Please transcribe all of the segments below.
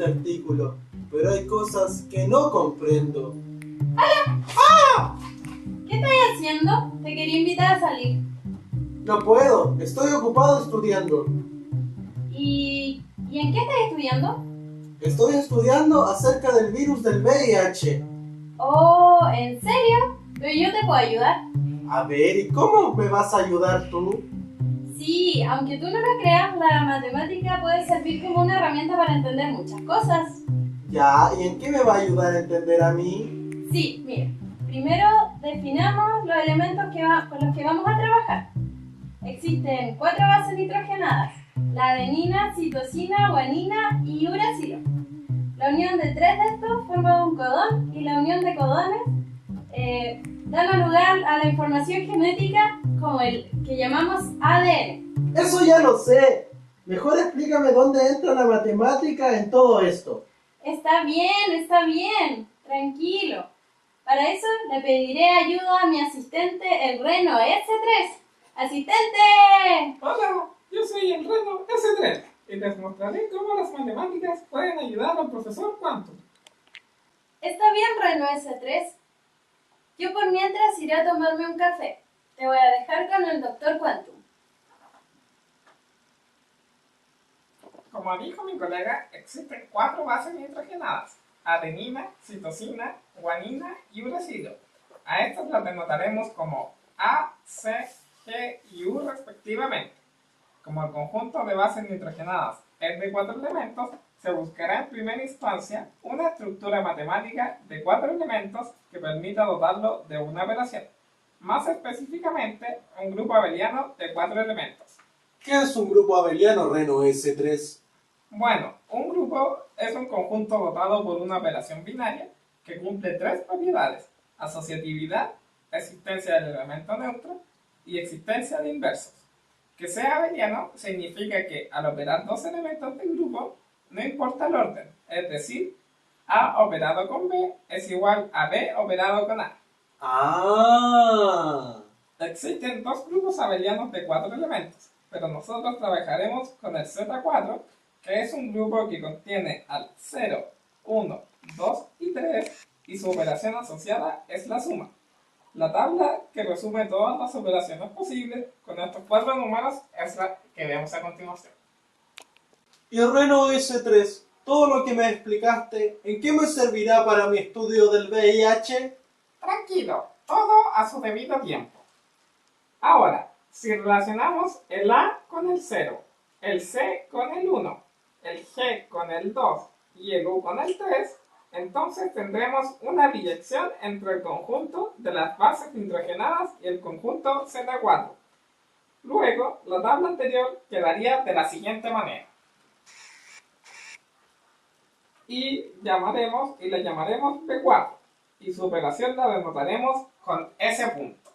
este artículo, pero hay cosas que no comprendo. ¿Qué estás haciendo? Te quería invitar a salir. No puedo, estoy ocupado estudiando. ¿Y en qué estás estudiando? Estoy estudiando acerca del virus del VIH. Oh, ¿en serio? Pero yo te puedo ayudar. A ver, ¿y cómo me vas a ayudar tú? Sí, aunque tú no lo creas, la matemática puede servir como una herramienta para entender muchas cosas. Ya, ¿y en qué me va a ayudar a entender a mí? Sí, mira, primero definamos los elementos con los que vamos a trabajar. Existen 4 bases nitrogenadas: la adenina, citosina, guanina y uracilo. La unión de 3 de estos forma un codón y la unión de codones dan lugar a la información genética como el que llamamos ADN. Eso ya lo sé. Mejor explícame dónde entra la matemática en todo esto. Está bien, tranquilo. Para eso le pediré ayuda a mi asistente, el Reno S3. ¡Asistente! Hola, yo soy el Reno S3 y les mostraré cómo las matemáticas pueden ayudar al profesor Quantum. Está bien, Reno S3. Yo por mientras iré a tomarme un café. Te voy a dejar con el Dr. Quantum. Como dijo mi colega, existen 4 bases nitrogenadas: adenina, citosina, guanina y uracilo. A estas las denotaremos como A, C, G y U respectivamente. Como el conjunto de bases nitrogenadas es de 4 elementos, se buscará en primera instancia una estructura matemática de 4 elementos que permita dotarlo de una operación. Más específicamente, un grupo abeliano de 4 elementos. ¿Qué es un grupo abeliano, Reno S3? Bueno, un grupo es un conjunto dotado por una operación binaria que cumple 3 propiedades: asociatividad, existencia del elemento neutro y existencia de inversos. Que sea abeliano significa que al operar 2 elementos del grupo, no importa el orden, es decir, A operado con B es igual a B operado con A. Ah. Existen 2 grupos abelianos de 4 elementos, pero nosotros trabajaremos con el Z4, que es un grupo que contiene al 0, 1, 2 y 3, y su operación asociada es la suma. La tabla que resume todas las operaciones posibles con estos 4 números es la que vemos a continuación. Y Reno S3, todo lo que me explicaste, ¿en qué me servirá para mi estudio del VIH? Tranquilo, todo a su debido tiempo. Ahora, si relacionamos el A con el 0, el C con el 1, el G con el 2 y el U con el 3, entonces tendremos una biyección entre el conjunto de las bases nitrogenadas y el conjunto Z4. Luego, la tabla anterior quedaría de la siguiente manera. Y la llamaremos B4, y su operación la denotaremos con S punto.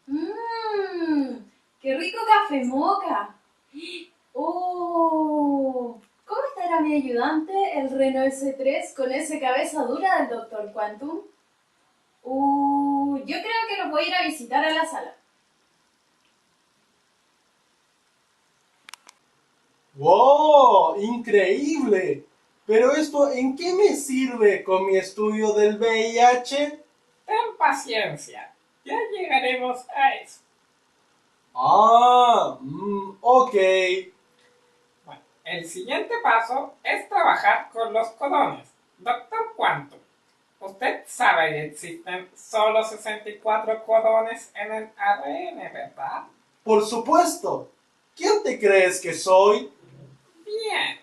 ¡Mmm! ¡Qué rico café moca! ¡Oh! ¿Cómo estará mi ayudante, el Reno S3, con esa cabeza dura del Dr. Quantum? Yo creo que lo voy a ir a visitar a la sala. ¡Wow! ¡Increíble! Pero esto, ¿en qué me sirve con mi estudio del VIH? Ten paciencia, ya llegaremos a eso. Ok. Bueno, el siguiente paso es trabajar con los codones. Doctor Quantum, usted sabe que existen solo 64 codones en el ADN, ¿verdad? Por supuesto. ¿Quién te crees que soy? Bien,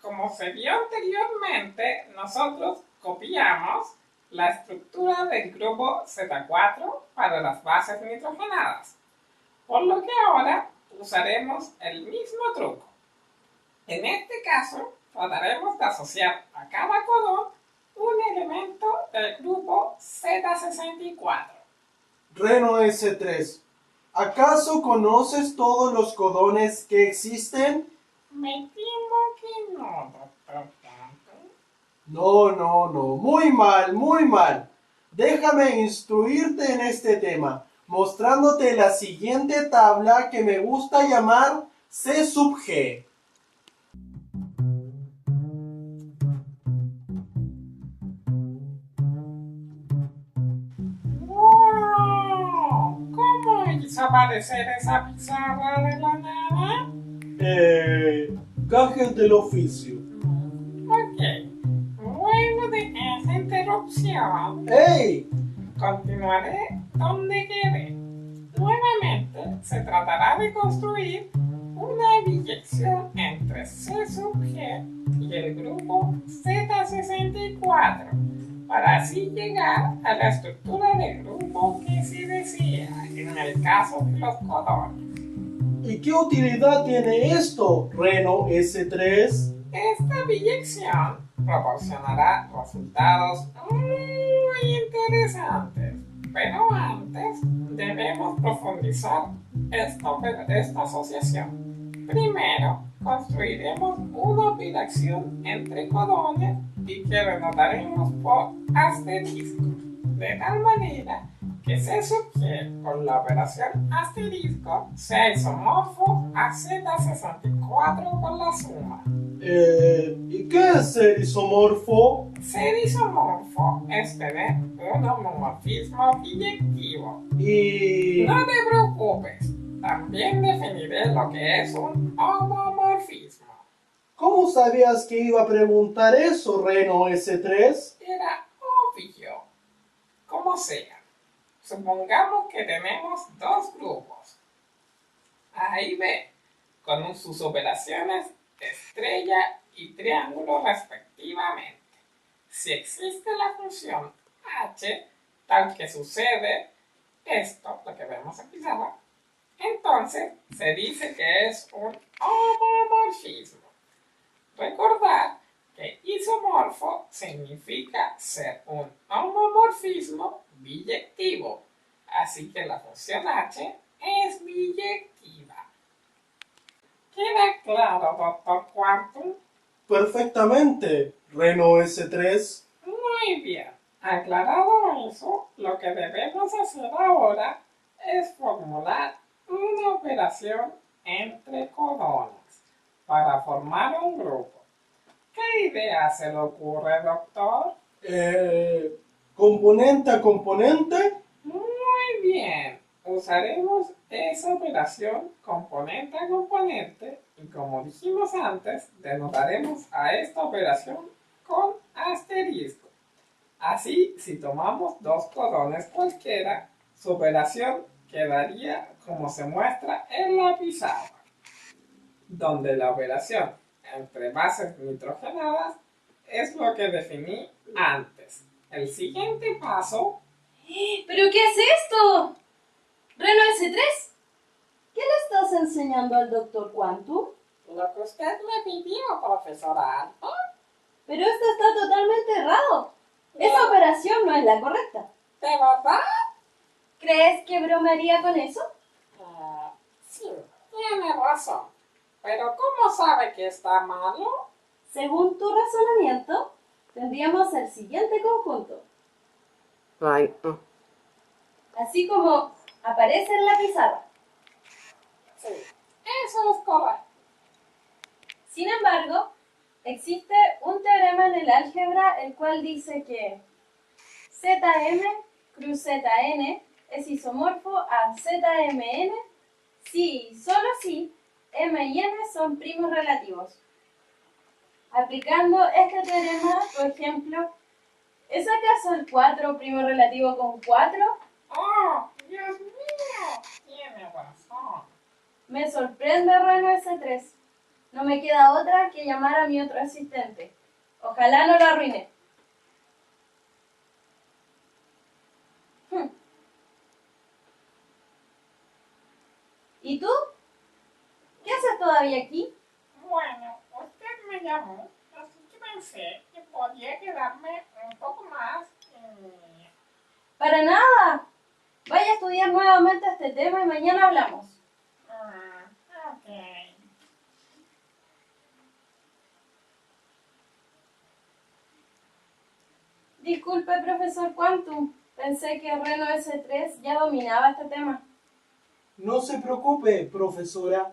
como se vio anteriormente, nosotros copiamos la estructura del grupo Z4 para las bases nitrogenadas, por lo que ahora usaremos el mismo truco. En este caso, trataremos de asociar a cada codón un elemento del grupo Z64. Reno S3, ¿acaso conoces todos los codones que existen? Me temo que no, doctor Quantum. No. Muy mal, muy mal. Déjame instruirte en este tema, mostrándote la siguiente tabla que me gusta llamar C sub G. hizo aparecer esa pizarra de la nada? Gajes del oficio. Ok. Luego de esa interrupción, ¡Ey! continuaré donde quedé. Nuevamente se tratará de construir una biyección entre C sub G y el grupo Z64 para así llegar a la estructura del grupo que se desea en el caso de los codones. ¿Y qué utilidad tiene esto, Reno S3? Esta biyección proporcionará resultados muy interesantes, pero antes debemos profundizar esta asociación. Primero, construiremos una operación entre codones y que denotaremos por asterisco, de tal manera que C sub G con la operación asterisco sea isomorfo a Z64 con la suma. ¿Y qué es ser isomorfo? Ser isomorfo es tener un homomorfismo biyectivo. Y... No te preocupes, también definiré lo que es un homomorfismo. ¿Cómo sabías que iba a preguntar eso, Reno S3? Era obvio. Como sea, supongamos que tenemos dos grupos, A y B, con sus operaciones estrella y triángulo respectivamente. Si existe la función h, tal que sucede esto, lo que vemos en pizarra, entonces se dice que es un homomorfismo. Recordar que isomorfo significa ser un homomorfismo biyectivo, así que la función h es biyectiva. ¿Queda claro, doctor Quantum? Perfectamente, Reno S3. Muy bien. Aclarado eso, lo que debemos hacer ahora es formular una operación entre codones para formar un grupo. ¿Qué idea se le ocurre, doctor? ¿Componente a componente? Muy bien. Usaremos esa operación componente a componente y, como dijimos antes, denotaremos a esta operación con asterisco. Así, si tomamos dos codones cualquiera, su operación quedaría como se muestra en la pizarra, donde la operación entre bases nitrogenadas es lo que definí antes. El siguiente paso... ¿Pero qué es esto? ¿Reno S3? ¿Qué le estás enseñando al doctor Quantum? Lo que usted me pidió, profesora Alto. Pero esto está totalmente errado. Esa operación no es la correcta. ¿De verdad? ¿Crees que bromearía con eso? Sí, tiene razón. Pero ¿cómo sabe que está malo? Según tu razonamiento, tendríamos el siguiente conjunto. Así como aparece en la pizarra. Sí, eso es correcto. Sin embargo, existe un teorema en el álgebra el cual dice que Zm cruz Zn es isomorfo a Zmn si y solo si m y n son primos relativos. Aplicando este teorema, por ejemplo, ¿es acaso el 4 primo relativo con 4? ¡Oh, Dios mío! Tiene razón. Me sorprende Reno S3. No me queda otra que llamar a mi otro asistente. Ojalá no lo arruine. ¿Y tú? ¿Qué haces todavía aquí? Bueno, usted me llamó, así que pensé que podía quedarme un poco más y... ¡Para nada! Vaya a estudiar nuevamente este tema y mañana hablamos. Ok. Disculpe, profesor Quantum. Pensé que Reno S3 ya dominaba este tema. No se preocupe, profesora.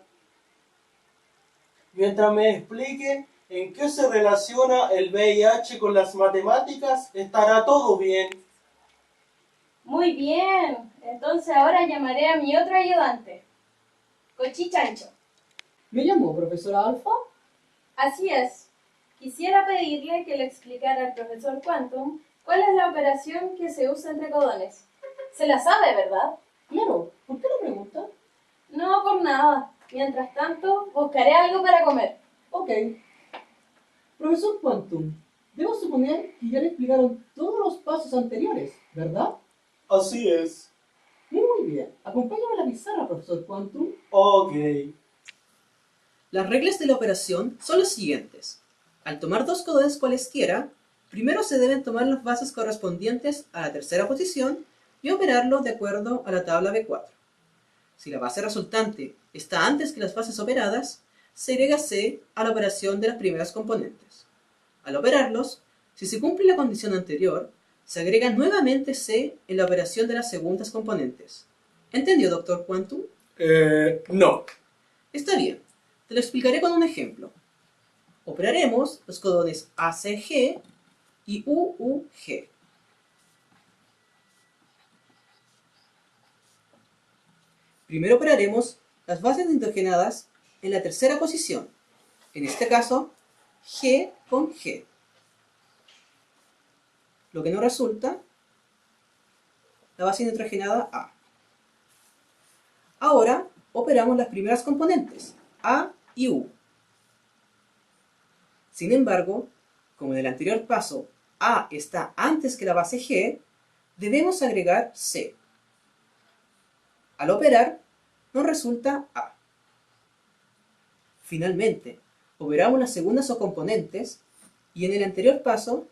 Mientras me explique en qué se relaciona el VIH con las matemáticas, estará todo bien. Muy bien. Entonces ahora llamaré a mi otro ayudante, Cochichancho. ¿Me llamó profesora Alfa? Así es. Quisiera pedirle que le explicara al profesor Quantum cuál es la operación que se usa entre codones. Se la sabe, ¿verdad? Claro, ¿por qué lo pregunta? No, por nada. Mientras tanto, buscaré algo para comer. Ok. Profesor Quantum, debo suponer que ya le explicaron todos los pasos anteriores, ¿verdad? Así es. Muy bien. Acompáñame a la pizarra, profesor Quantum. Ok. Las reglas de la operación son las siguientes. Al tomar dos codones cualesquiera, primero se deben tomar las bases correspondientes a la tercera posición y operarlo de acuerdo a la tabla B4. Si la base resultante está antes que las bases operadas, se agrega C a la operación de las primeras componentes. Al operarlos, si se cumple la condición anterior, se agrega nuevamente C en la operación de las segundas componentes. ¿Entendió, doctor Quantum? No. Está bien, te lo explicaré con un ejemplo. Operaremos los codones ACG y UUG. Primero operaremos las bases nitrogenadas en la tercera posición, en este caso G con G, lo que nos resulta la base nitrogenada A. Ahora operamos las primeras componentes, A y U. Sin embargo, como en el anterior paso A está antes que la base G, debemos agregar C. Al operar, nos resulta A. Finalmente, operamos las segundas o componentes y en el anterior paso,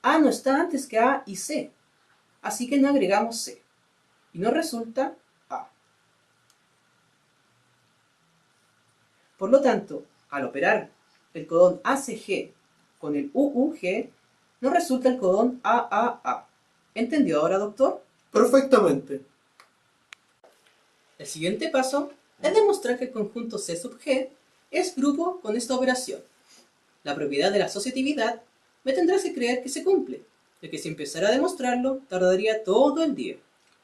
A no está antes que A y C, así que no agregamos C y nos resulta A. Por lo tanto, al operar el codón ACG con el UUG, nos resulta el codón AAA. ¿Entendió ahora, doctor? Perfectamente. El siguiente paso es demostrar que el conjunto C sub G es grupo con esta operación. La propiedad de la asociatividad me tendrás que creer que se cumple, ya que si empezara a demostrarlo tardaría todo el día.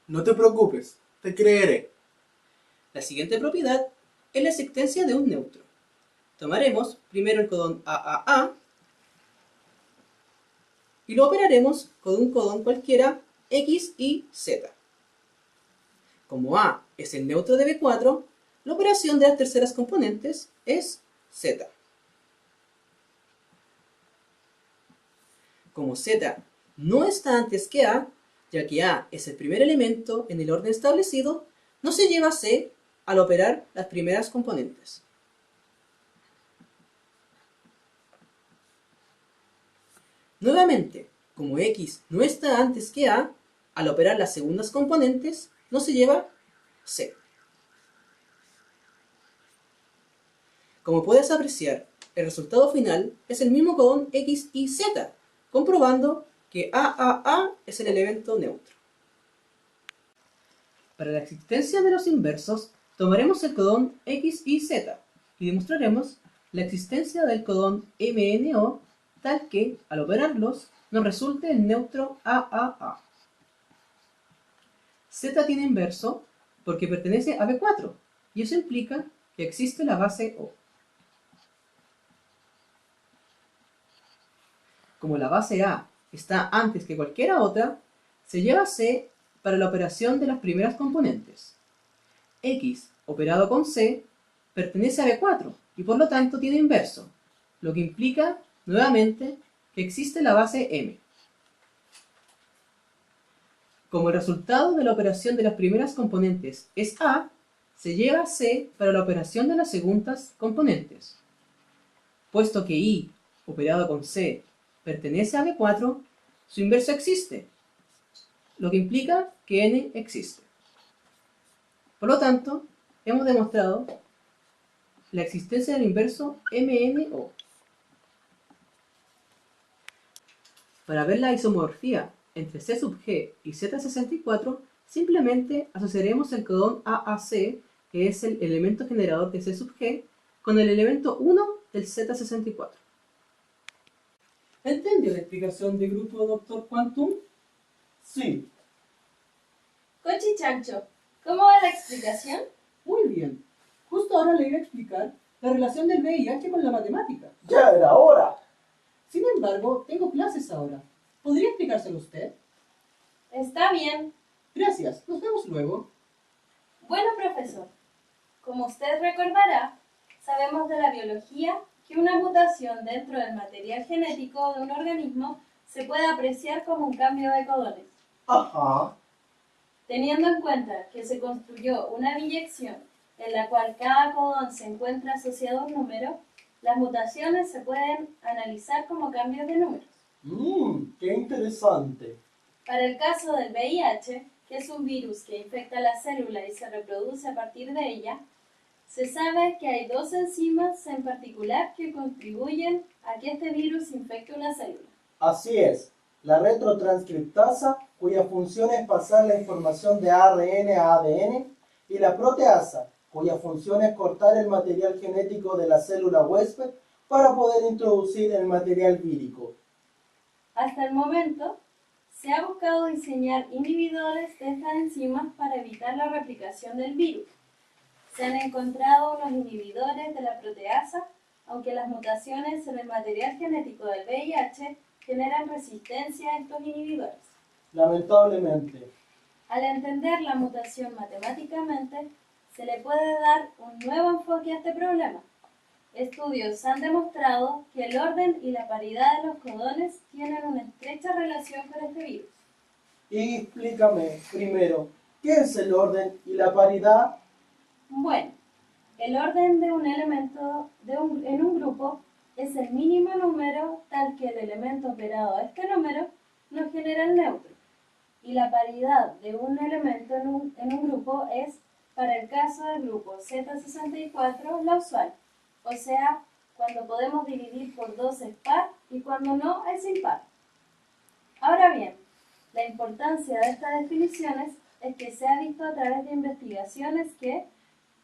No te preocupes, te creeré. La siguiente propiedad es la existencia de un neutro. Tomaremos primero el codón AAA y lo operaremos con un codón cualquiera X y Z. Como A es el neutro de B4, la operación de las terceras componentes es Z. Como Z no está antes que A, ya que A es el primer elemento en el orden establecido, no se lleva C al operar las primeras componentes. Nuevamente, como X no está antes que A, al operar las segundas componentes, no se lleva C. Como puedes apreciar, el resultado final es el mismo codón X y Z, comprobando que AAA es el elemento neutro. Para la existencia de los inversos, tomaremos el codón X y Z y demostraremos la existencia del codón MNO tal que, al operarlos, nos resulte el neutro AAA. Z tiene inverso porque pertenece a B4 y eso implica que existe la base O. Como la base A está antes que cualquiera otra, se lleva C para la operación de las primeras componentes. X operado con C pertenece a B4 y por lo tanto tiene inverso, lo que implica, nuevamente, que existe la base M. Como el resultado de la operación de las primeras componentes es A, se lleva C para la operación de las segundas componentes. Puesto que I, operado con C, pertenece a B4, su inverso existe, lo que implica que N existe. Por lo tanto, hemos demostrado la existencia del inverso MNO. Para ver la isomorfía entre C sub G y Z64, simplemente asociaremos el codón AAC, que es el elemento generador de C sub G, con el elemento 1 del Z64. ¿Entendió la explicación de grupo, doctor Quantum? Sí. Cochi Chancho, ¿cómo va la explicación? Muy bien. Justo ahora le iba a explicar la relación del VIH con la matemática. Ya era hora. Sin embargo, tengo clases ahora. ¿Podría explicárselo usted? Está bien. Gracias. Nos vemos luego. Bueno, profesor, como usted recordará, sabemos de la biología que una mutación dentro del material genético de un organismo se puede apreciar como un cambio de codones. Ajá. Teniendo en cuenta que se construyó una biyección en la cual cada codón se encuentra asociado a un número, las mutaciones se pueden analizar como cambios de números. Qué interesante. Para el caso del VIH, que es un virus que infecta la célula y se reproduce a partir de ella, se sabe que hay dos enzimas en particular que contribuyen a que este virus infecte una célula. Así es. La retrotranscriptasa, cuya función es pasar la información de ARN a ADN, y la proteasa, cuya función es cortar el material genético de la célula huésped para poder introducir el material vírico. Hasta el momento, se ha buscado diseñar inhibidores de estas enzimas para evitar la replicación del virus. Se han encontrado unos inhibidores de la proteasa, aunque las mutaciones en el material genético del VIH generan resistencia a estos inhibidores. Lamentablemente. Al entender la mutación matemáticamente, se le puede dar un nuevo enfoque a este problema. Estudios han demostrado que el orden y la paridad de los codones tienen una estrecha relación con este virus. Y explícame primero, ¿qué es el orden y la paridad? Bueno, el orden de un elemento en un grupo es el mínimo número tal que el elemento operado a este número no genera el neutro. Y la paridad de un elemento en un grupo es, para el caso del grupo Z64, la usual. O sea, cuando podemos dividir por 2 es par y cuando no es impar. Ahora bien, la importancia de estas definiciones es que se ha visto a través de investigaciones que,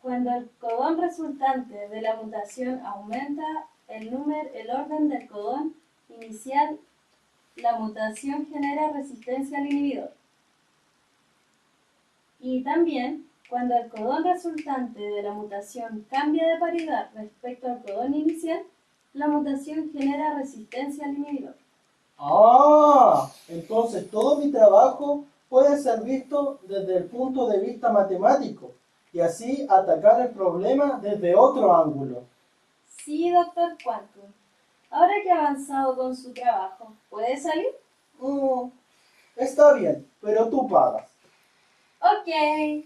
cuando el codón resultante de la mutación aumenta el orden del codón inicial, la mutación genera resistencia al inhibidor. Y también, cuando el codón resultante de la mutación cambia de paridad respecto al codón inicial, la mutación genera resistencia al inhibidor. Ah, entonces todo mi trabajo puede ser visto desde el punto de vista matemático y así atacar el problema desde otro ángulo. Sí, doctor Quantum. Ahora que ha avanzado con su trabajo, ¿puede salir? Está bien, pero tú pagas. Ok.